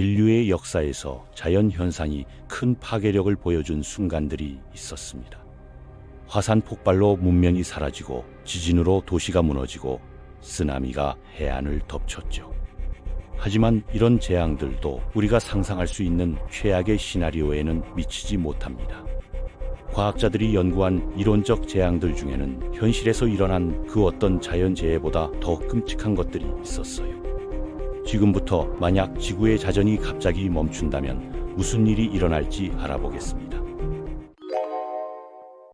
인류의 역사에서 자연 현상이 큰 파괴력을 보여준 순간들이 있었습니다. 화산 폭발로 문명이 사라지고 지진으로 도시가 무너지고 쓰나미가 해안을 덮쳤죠. 하지만 이런 재앙들도 우리가 상상할 수 있는 최악의 시나리오에는 미치지 못합니다. 과학자들이 연구한 이론적 재앙들 중에는 현실에서 일어난 그 어떤 자연재해보다 더 끔찍한 것들이 있었어요. 지금부터 만약 지구의 자전이 갑자기 멈춘다면 무슨 일이 일어날지 알아보겠습니다.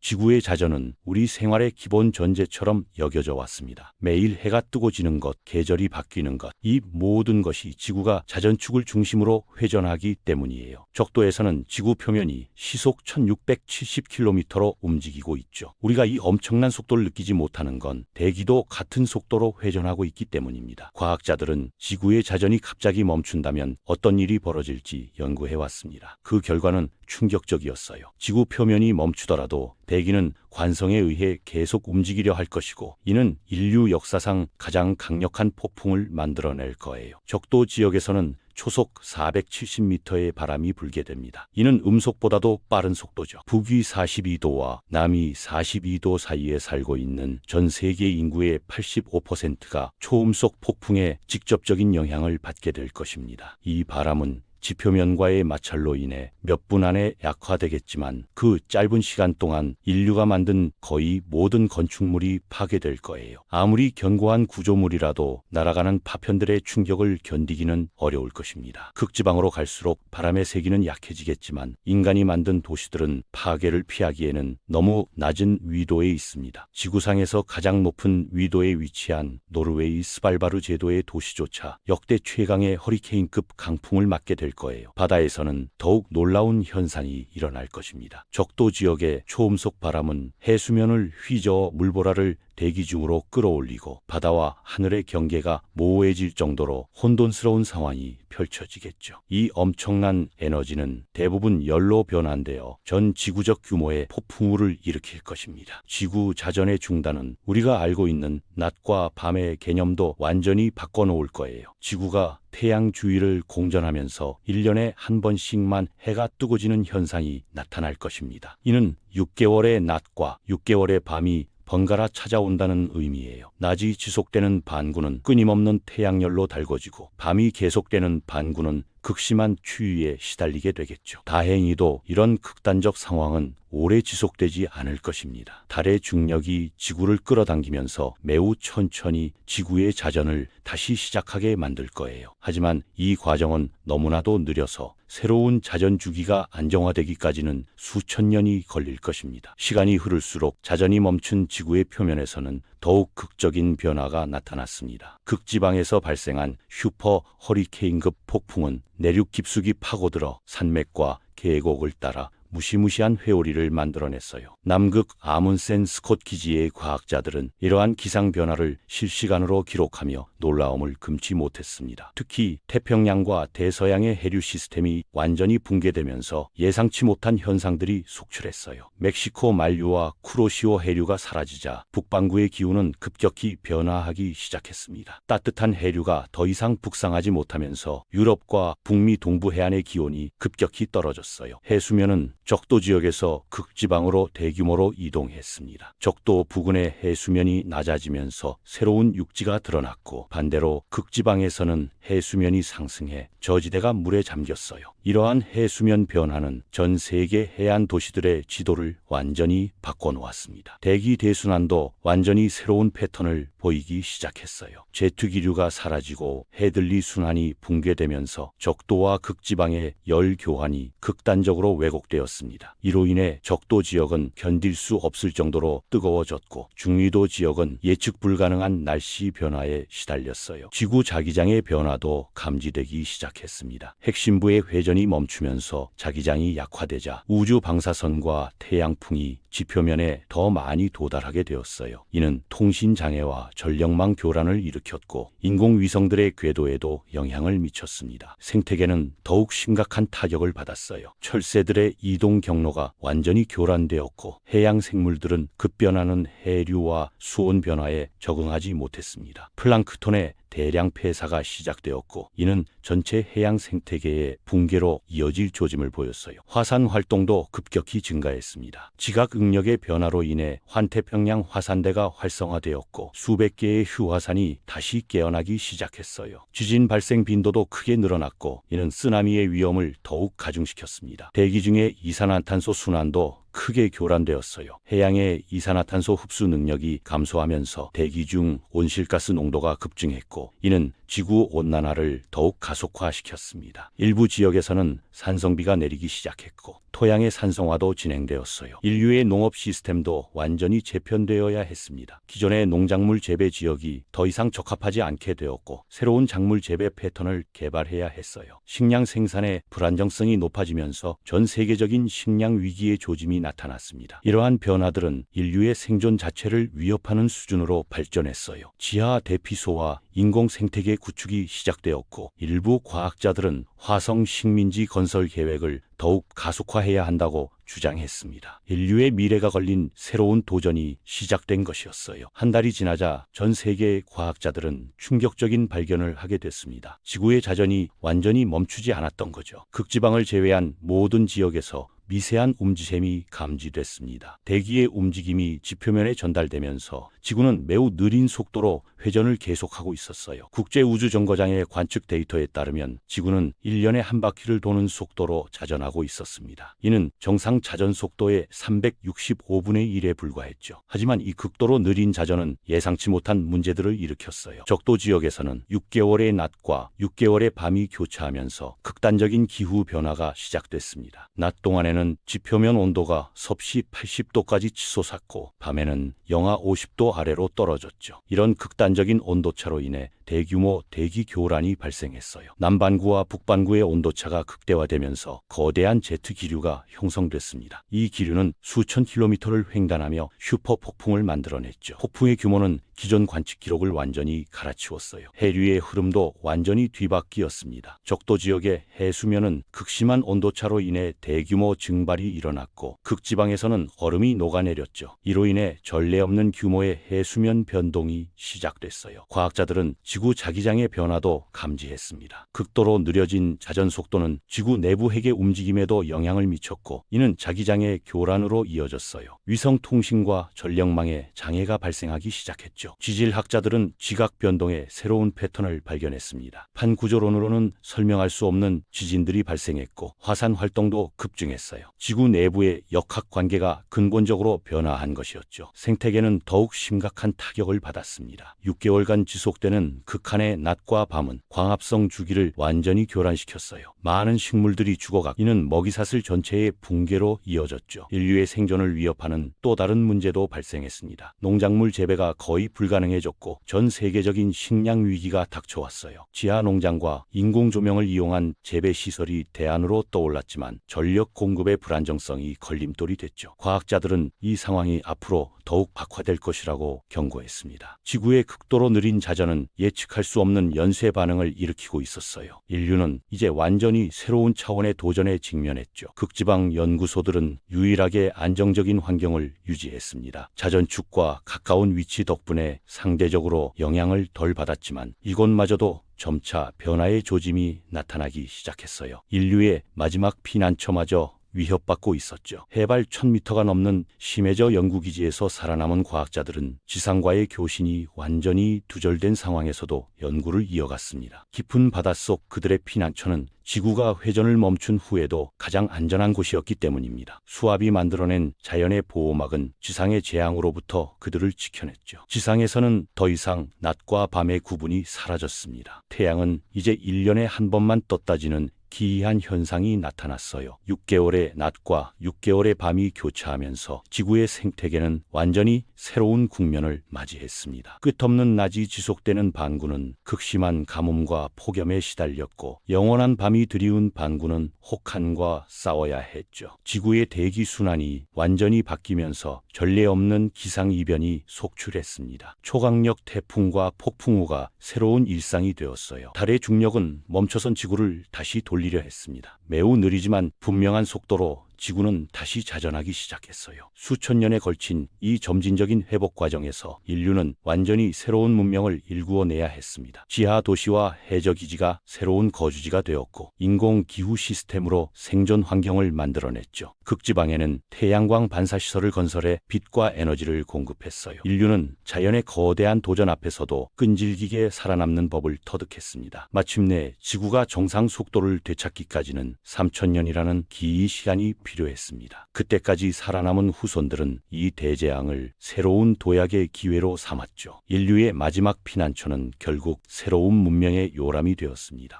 지구의 자전은 우리 생활의 기본 전제처럼 여겨져 왔습니다. 매일 해가 뜨고 지는 것, 계절이 바뀌는 것, 이 모든 것이 지구가 자전축을 중심으로 회전하기 때문이에요. 적도에서는 지구 표면이 시속 1670km로 움직이고 있죠. 우리가 이 엄청난 속도를 느끼지 못하는 건 대기도 같은 속도로 회전하고 있기 때문입니다. 과학자들은 지구의 자전이 갑자기 멈춘다면 어떤 일이 벌어질지 연구해왔습니다. 그 결과는 충격적이었어요. 지구 표면이 멈추더라도 대기는 관성에 의해 계속 움직이려 할 것이고, 이는 인류 역사상 가장 강력한 폭풍을 만들어낼 거예요. 적도 지역에서는 초속 470m의 바람이 불게 됩니다. 이는 음속보다도 빠른 속도죠. 북위 42도와 남위 42도 사이에 살고 있는 전 세계 인구의 85%가 초음속 폭풍에 직접적인 영향을 받게 될 것입니다. 이 바람은 지표면과의 마찰로 인해 몇 분 안에 약화되겠지만 그 짧은 시간 동안 인류가 만든 거의 모든 건축물이 파괴될 거예요. 아무리 견고한 구조물이라도 날아가는 파편들의 충격을 견디기는 어려울 것입니다. 극지방으로 갈수록 바람의 세기는 약해지겠지만 인간이 만든 도시들은 파괴를 피하기에는 너무 낮은 위도에 있습니다. 지구상에서 가장 높은 위도에 위치한 노르웨이 스발바르 제도의 도시조차 역대 최강의 허리케인급 강풍을 맞게 될 거예요. 바다에서는 더욱 놀라운 현상이 일어날 것입니다. 적도 지역의 초음속 바람은 해수면을 휘저어 물보라를 대기 중으로 끌어올리고 바다와 하늘의 경계가 모호해질 정도로 혼돈스러운 상황이 펼쳐지겠죠. 이 엄청난 에너지는 대부분 열로 변환되어 전 지구적 규모의 폭풍우를 일으킬 것입니다. 지구 자전의 중단은 우리가 알고 있는 낮과 밤의 개념도 완전히 바꿔놓을 거예요. 지구가 태양 주위를 공전하면서 1년에 한 번씩만 해가 뜨고 지는 현상이 나타날 것입니다. 이는 6개월의 낮과 6개월의 밤이 번갈아 찾아온다는 의미예요. 낮이 지속되는 반구는 끊임없는 태양열로 달궈지고 밤이 계속되는 반구는 극심한 추위에 시달리게 되겠죠. 다행히도 이런 극단적 상황은 오래 지속되지 않을 것입니다. 달의 중력이 지구를 끌어당기면서 매우 천천히 지구의 자전을 다시 시작하게 만들 거예요. 하지만 이 과정은 너무나도 느려서 새로운 자전 주기가 안정화되기까지는 수천 년이 걸릴 것입니다. 시간이 흐를수록 자전이 멈춘 지구의 표면에서는 더욱 극적인 변화가 나타났습니다. 극지방에서 발생한 슈퍼 허리케인급 폭풍은 내륙 깊숙이 파고들어 산맥과 계곡을 따라 무시무시한 회오리를 만들어냈어요. 남극 아문센 스콧 기지의 과학자들은 이러한 기상 변화를 실시간으로 기록하며 놀라움을 금치 못했습니다. 특히 태평양과 대서양의 해류 시스템이 완전히 붕괴되면서 예상치 못한 현상들이 속출했어요. 멕시코 만류와 쿠로시오 해류가 사라지자 북반구의 기후는 급격히 변화하기 시작했습니다. 따뜻한 해류가 더 이상 북상하지 못하면서 유럽과 북미 동부 해안의 기온이 급격히 떨어졌어요. 해수면은 적도 지역에서 극지방으로 대규모로 이동했습니다. 적도 부근의 해수면이 낮아지면서 새로운 육지가 드러났고, 반대로 극지방에서는 해수면이 상승해 저지대가 물에 잠겼어요. 이러한 해수면 변화는 전 세계 해안 도시들의 지도를 완전히 바꿔놓았습니다. 대기 대순환도 완전히 새로운 패턴을 보이기 시작했어요. 제트 기류가 사라지고 해들리 순환이 붕괴되면서 적도와 극지방의 열 교환이 극단적으로 왜곡되었습니다. 이로 인해 적도 지역은 견딜 수 없을 정도로 뜨거워졌고, 중위도 지역은 예측 불가능한 날씨 변화에 시달렸어요. 지구 자기장의 변화도 감지되기 시작했습니다. 핵심부의 회전이 멈추면서 자기장이 약화되자 우주 방사선과 태양풍이 지표면에 더 많이 도달하게 되었어요. 이는 통신 장애와 전력망 교란을 일으켰고, 인공위성들의 궤도에도 영향을 미쳤습니다. 생태계는 더욱 심각한 타격을 받았어요. 철새들의 이동 경로가 완전히 교란되었고, 해양 생물들은 급변하는 해류와 수온 변화에 적응하지 못했습니다. 플랑크톤의 대량 폐사가 시작되었고 이는 전체 해양 생태계의 붕괴로 이어질 조짐을 보였어요. 화산 활동도 급격히 증가했습니다. 지각 응력의 변화로 인해 환태평양 화산대가 활성화되었고 수백 개의 휴화산이 다시 깨어나기 시작했어요. 지진 발생 빈도도 크게 늘어났고 이는 쓰나미의 위험을 더욱 가중시켰습니다. 대기 중의 이산화탄소 순환도 크게 교란되었어요. 해양의 이산화탄소 흡수 능력이 감소하면서 대기 중 온실가스 농도가 급증했고 이는 지구 온난화를 더욱 가속화시켰습니다. 일부 지역에서는 산성비가 내리기 시작했고 토양의 산성화도 진행되었어요. 인류의 농업 시스템도 완전히 재편되어야 했습니다. 기존의 농작물 재배 지역이 더 이상 적합하지 않게 되었고 새로운 작물 재배 패턴을 개발해야 했어요. 식량 생산의 불안정성이 높아지면서 전 세계적인 식량 위기의 조짐이 나타났습니다. 이러한 변화들은 인류의 생존 자체를 위협하는 수준으로 발전했어요. 지하 대피소와 인공 생태계 구축이 시작되었고 일부 과학자들은 화성 식민지 건설 계획을 더욱 가속화해야 한다고 주장했습니다. 인류의 미래가 걸린 새로운 도전이 시작된 것이었어요. 한 달이 지나자 전 세계의 과학자들은 충격적인 발견을 하게 됐습니다. 지구의 자전이 완전히 멈추지 않았던 거죠. 극지방을 제외한 모든 지역에서 미세한 움직임이 감지됐습니다. 대기의 움직임이 지표면에 전달되면서 지구는 매우 느린 속도로 회전을 계속하고 있었어요. 국제우주정거장의 관측 데이터에 따르면 지구는 1년에 한 바퀴를 도는 속도로 자전하고 있었습니다. 이는 정상 자전 속도의 365분의 1에 불과했죠. 하지만 이 극도로 느린 자전은 예상치 못한 문제들을 일으켰어요. 적도 지역에서는 6개월의 낮과 6개월의 밤이 교차하면서 극단적인 기후 변화가 시작됐습니다. 낮 동안에는 지표면 온도가 섭씨 80도까지 치솟았고 밤에는 영하 50도 아래로 떨어졌죠. 이런 극단적인 온도차로 인해 대규모 대기 교란이 발생했어요. 남반구와 북반구의 온도차가 극대화되면서 거대한 제트 기류가 형성됐습니다. 이 기류는 수천 킬로미터를 횡단하며 슈퍼 폭풍을 만들어냈죠. 폭풍의 규모는 기존 관측 기록을 완전히 갈아치웠어요. 해류의 흐름도 완전히 뒤바뀌었습니다. 적도 지역의 해수면은 극심한 온도차로 인해 대규모 증발이 일어났고 극지방에서는 얼음이 녹아내렸죠. 이로 인해 전례 없는 규모의 해수면 변동이 시작됐어요. 과학자들은 지구 자기장의 변화도 감지했습니다. 극도로 느려진 자전 속도는 지구 내부 핵의 움직임에도 영향을 미쳤고 이는 자기장의 교란으로 이어졌어요. 위성 통신과 전력망에 장애가 발생하기 시작했죠. 지질학자들은 지각 변동의 새로운 패턴을 발견했습니다. 판구조론으로는 설명할 수 없는 지진들이 발생했고 화산 활동도 급증했어요. 지구 내부의 역학 관계가 근본적으로 변화한 것이었죠. 생태계는 더욱 심각한 타격을 받았습니다. 6개월간 지속되는 극한의 낮과 밤은 광합성 주기를 완전히 교란시켰어요. 많은 식물들이 죽어갔고 이는 먹이사슬 전체의 붕괴로 이어졌죠. 인류의 생존을 위협하는 또 다른 문제도 발생했습니다. 농작물 재배가 거의 불가능해졌고 전 세계적인 식량 위기가 닥쳐왔어요. 지하 농장과 인공 조명을 이용한 재배 시설이 대안으로 떠올랐지만 전력 공급의 불안정성이 걸림돌이 됐죠. 과학자들은 이 상황이 앞으로 더욱 악화될 것이라고 경고했습니다. 지구의 극도로 느린 자전은 예측할 수 없는 연쇄 반응을 일으키고 있었어요. 인류는 이제 완전히 새로운 차원의 도전에 직면했죠. 극지방 연구소들은 유일하게 안정적인 환경을 유지했습니다. 자전축과 가까운 위치 덕분에 상대적으로 영향을 덜 받았지만 이곳마저도 점차 변화의 조짐이 나타나기 시작했어요. 인류의 마지막 피난처마저 위협받고 있었죠. 해발 1000m가 넘는 심해저 연구기지에서 살아남은 과학자들은 지상과의 교신이 완전히 두절된 상황에서도 연구를 이어갔습니다. 깊은 바닷속 그들의 피난처는 지구가 회전을 멈춘 후에도 가장 안전한 곳이었기 때문입니다. 수압이 만들어낸 자연의 보호막은 지상의 재앙으로부터 그들을 지켜냈죠. 지상에서는 더 이상 낮과 밤의 구분이 사라졌습니다. 태양은 이제 1년에 한 번만 떴다지는 기이한 현상이 나타났어요. 6개월의 낮과 6개월의 밤이 교차하면서 지구의 생태계는 완전히 새로운 국면을 맞이했습니다. 끝없는 낮이 지속되는 반구는 극심한 가뭄과 폭염에 시달렸고 영원한 밤이 드리운 반구는 혹한과 싸워야 했죠. 지구의 대기 순환이 완전히 바뀌면서 전례 없는 기상이변이 속출했습니다. 초강력 태풍과 폭풍우가 새로운 일상이 되었어요. 달의 중력은 멈춰선 지구를 다시 돌리려 했습니다. 매우 느리지만 분명한 속도로 지구는 다시 자전하기 시작했어요. 수천 년에 걸친 이 점진적인 회복 과정에서 인류는 완전히 새로운 문명을 일구어내야 했습니다. 지하 도시와 해저 기지가 새로운 거주지가 되었고 인공 기후 시스템으로 생존 환경을 만들어냈죠. 극지방에는 태양광 반사시설을 건설해 빛과 에너지를 공급했어요. 인류는 자연의 거대한 도전 앞에서도 끈질기게 살아남는 법을 터득했습니다. 마침내 지구가 정상 속도를 되찾기까지는 3000년이라는 긴 시간이 필요했습니다. 그때까지 살아남은 후손들은 이 대재앙을 새로운 도약의 기회로 삼았죠. 인류의 마지막 피난처는 결국 새로운 문명의 요람이 되었습니다.